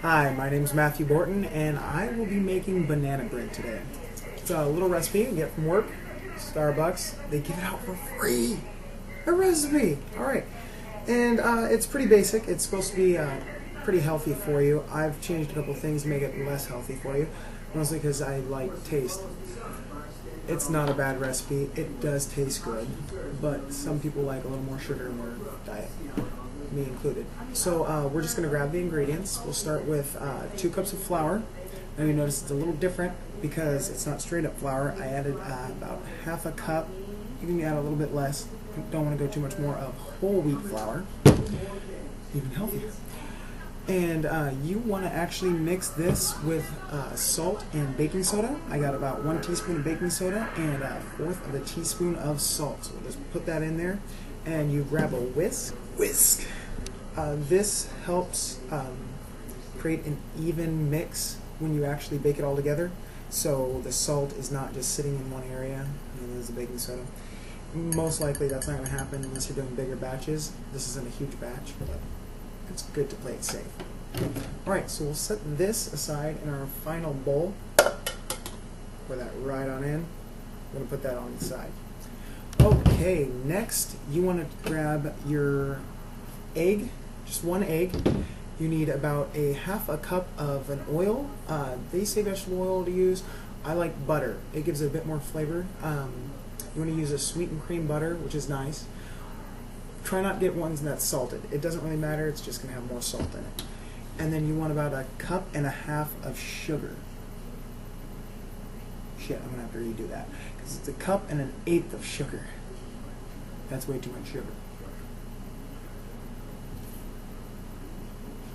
Hi, my name is Matthew Borton, and I will be making banana bread today. It's a little recipe you can get from work, Starbucks. They give it out for free. A recipe. All right, and it's pretty basic. It's supposed to be pretty healthy for you. I've changed a couple things to make it less healthy for you, mostly because I like taste. It's not a bad recipe. It does taste good, but some people like a little more sugar in their diet, me included. So we're just going to grab the ingredients. We'll start with 2 cups of flour. Now you notice it's a little different because it's not straight up flour. I added about half a cup. You can add a little bit less. Don't want to go too much more of whole wheat flour. Even healthier. And you want to actually mix this with salt and baking soda. I got about 1 teaspoon of baking soda and 1/4 of a teaspoon of salt. So just put that in there, and you grab a whisk. This helps create an even mix when you actually bake it all together. So the salt is not just sitting in one area, and there's the baking soda. Most likely that's not going to happen unless you're doing bigger batches. This isn't a huge batch, but it's good to play it safe. Alright, so we'll set this aside in our final bowl. Pour that right on in. We're going to put that on the side. Okay, next you want to grab your egg, just 1 egg. You need about 1/2 cup of an oil. They say vegetable oil to use. I like butter. It gives it a bit more flavor. You want to use a sweetened cream butter, which is nice. Try not to get ones that's salted. It doesn't really matter, it's just going to have more salt in it. And then you want about 1.5 cups of sugar. Shit, I'm going to have to redo that. Because it's 1 1/8 cups of sugar. That's way too much sugar.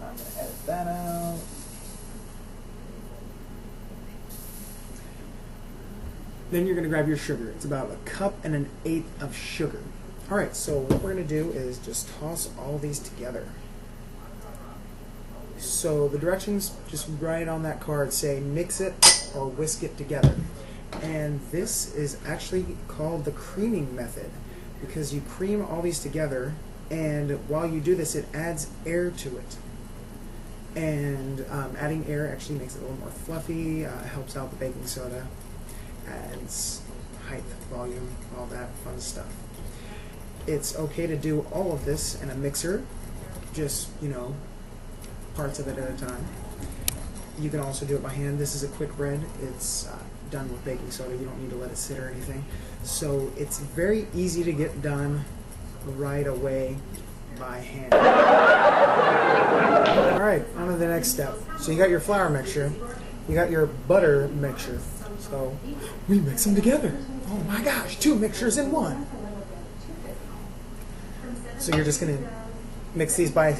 I'm going to edit that out. Then you're going to grab your sugar. It's about 1 1/8 cups of sugar. Alright, so what we're going to do is just toss all these together. So the directions, just write on that card, say mix it or whisk it together. And this is actually called the creaming method, because you cream all these together, and while you do this it adds air to it. And adding air actually makes it a little more fluffy, helps out the baking soda, adds height, volume, all that fun stuff. It's okay to do all of this in a mixer, just, parts of it at a time. You can also do it by hand. This is a quick bread. It's done with baking soda. You don't need to let it sit or anything. So it's very easy to get done right away by hand. Alright, on to the next step. So you got your flour mixture, you got your butter mixture. So we mix them together. Oh my gosh, 2 mixtures in one. So you're just going to mix these by,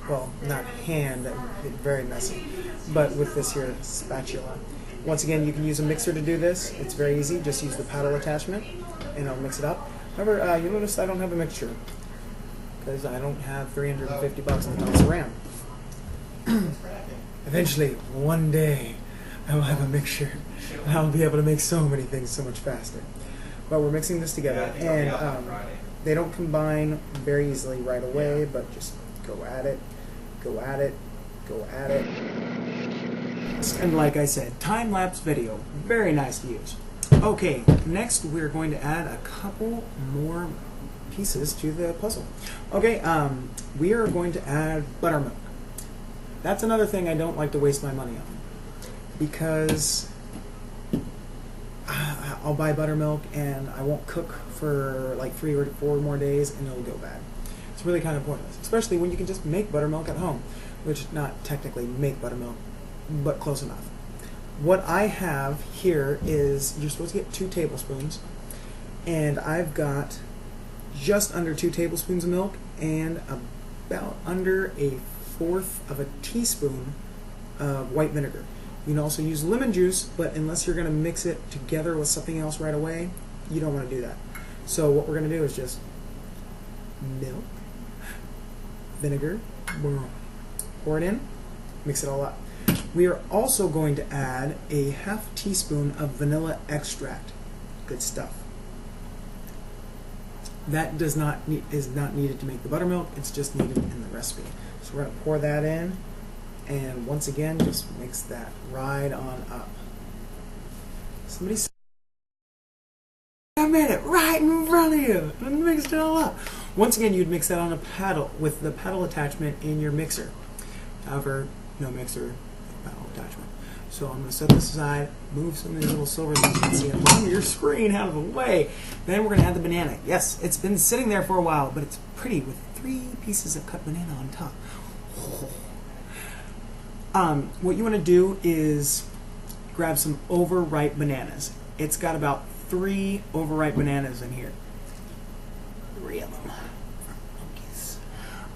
well, not hand, that would be very messy, but with this here spatula. Once again, you can use a mixer to do this. It's very easy. Just use the paddle attachment and it'll mix it up. However, you'll notice I don't have a mixture because I don't have $350 to toss around. Eventually, one day, I will have a mixture and I'll be able to make so many things so much faster. But we're mixing this together, and they don't combine very easily right away, but just go at it, go at it, go at it. And like I said, time-lapse video, very nice to use. Okay, next we're going to add a couple more pieces to the puzzle. Okay, we are going to add buttermilk. That's another thing I don't like to waste my money on, because I'll buy buttermilk and I won't cook for like 3 or 4 more days and it'll go bad. It's really kind of pointless, especially when you can just make buttermilk at home, which not technically make buttermilk, but close enough. What I have here is, you're supposed to get 2 tablespoons, and I've got just under 2 tablespoons of milk and about under 1/4 of a teaspoon of white vinegar. You can also use lemon juice, but unless you're going to mix it together with something else right away, you don't want to do that. So what we're going to do is just milk, vinegar, pour it in, mix it all up. We are also going to add a 1/2 teaspoon of vanilla extract. Good stuff. That is not needed to make the buttermilk, it's just needed in the recipe. So we're going to pour that in, And once again, just mix that right on up. Somebody said, I made it right in front of you and mixed it all up. Once again, you'd mix that on a paddle with the paddle attachment in your mixer. However, no mixer, paddle attachment. So I'm going to set this aside, move some of these little silver things you can see at the bottom of your screen out of the way. Then we're going to add the banana. Yes, it's been sitting there for a while, but it's pretty with 3 pieces of cut banana on top. What you want to do is grab some overripe bananas. It's got about 3 overripe bananas in here. 3 of them.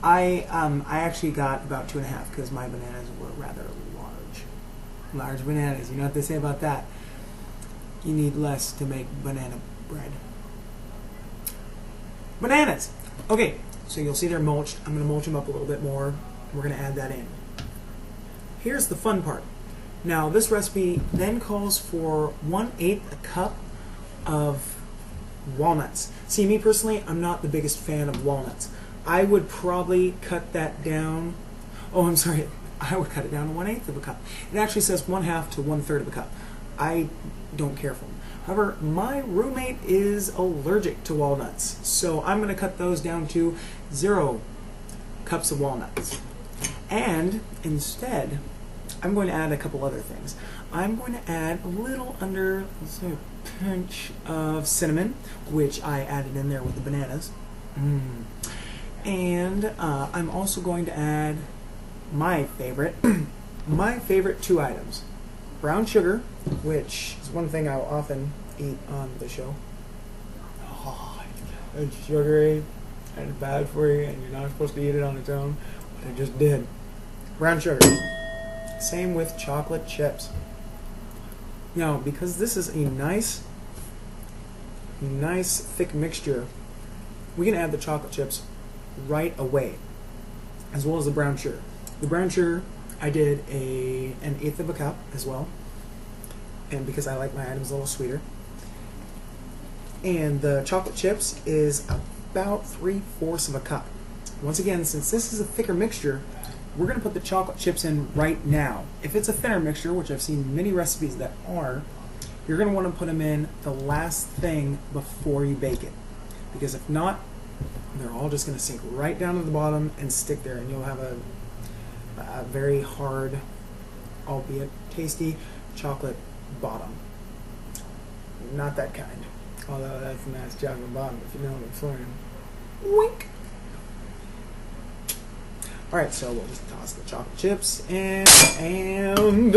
I actually got about 2.5 because my bananas were rather large bananas. You know what they say about that? You need less to make banana bread. Bananas! Okay, so you'll see they're mulched. I'm going to mulch them up a little bit more. We're going to add that in. Here's the fun part. Now, this recipe then calls for 1/8 a cup of walnuts. See, me personally, I'm not the biggest fan of walnuts. I would probably cut that down. Oh, I'm sorry. I would cut it down to 1/8 of a cup. It actually says 1/2 to 1/3 of a cup. I don't care for them. However, my roommate is allergic to walnuts, so I'm going to cut those down to 0 cups of walnuts. And instead, I'm going to add a couple other things. I'm going to add a little under, let's say, a pinch of cinnamon, which I added in there with the bananas. And I'm also going to add my favorite 2 items. Brown sugar, which is one thing I'll often eat on the show. Oh, it's sugary and bad for you, and you're not supposed to eat it on its own, but I just did. Brown sugar. Same with chocolate chips. Now, because this is a nice thick mixture, we can add the chocolate chips right away, as well as the brown sugar. The brown sugar, I did an 1/8 of a cup as well, and because I like my items a little sweeter. And the chocolate chips is about 3/4 of a cup. Once again, since this is a thicker mixture, we're going to put the chocolate chips in right now. If it's a thinner mixture, which I've seen many recipes that are, you're going to want to put them in the last thing before you bake it. Because if not, they're all just going to sink right down to the bottom and stick there, and you'll have a very hard, albeit tasty, chocolate bottom. Not that kind. Although that's a nice chocolate bottom, if you know what I'm saying. Wink! Alright, so we'll just toss the chocolate chips in, and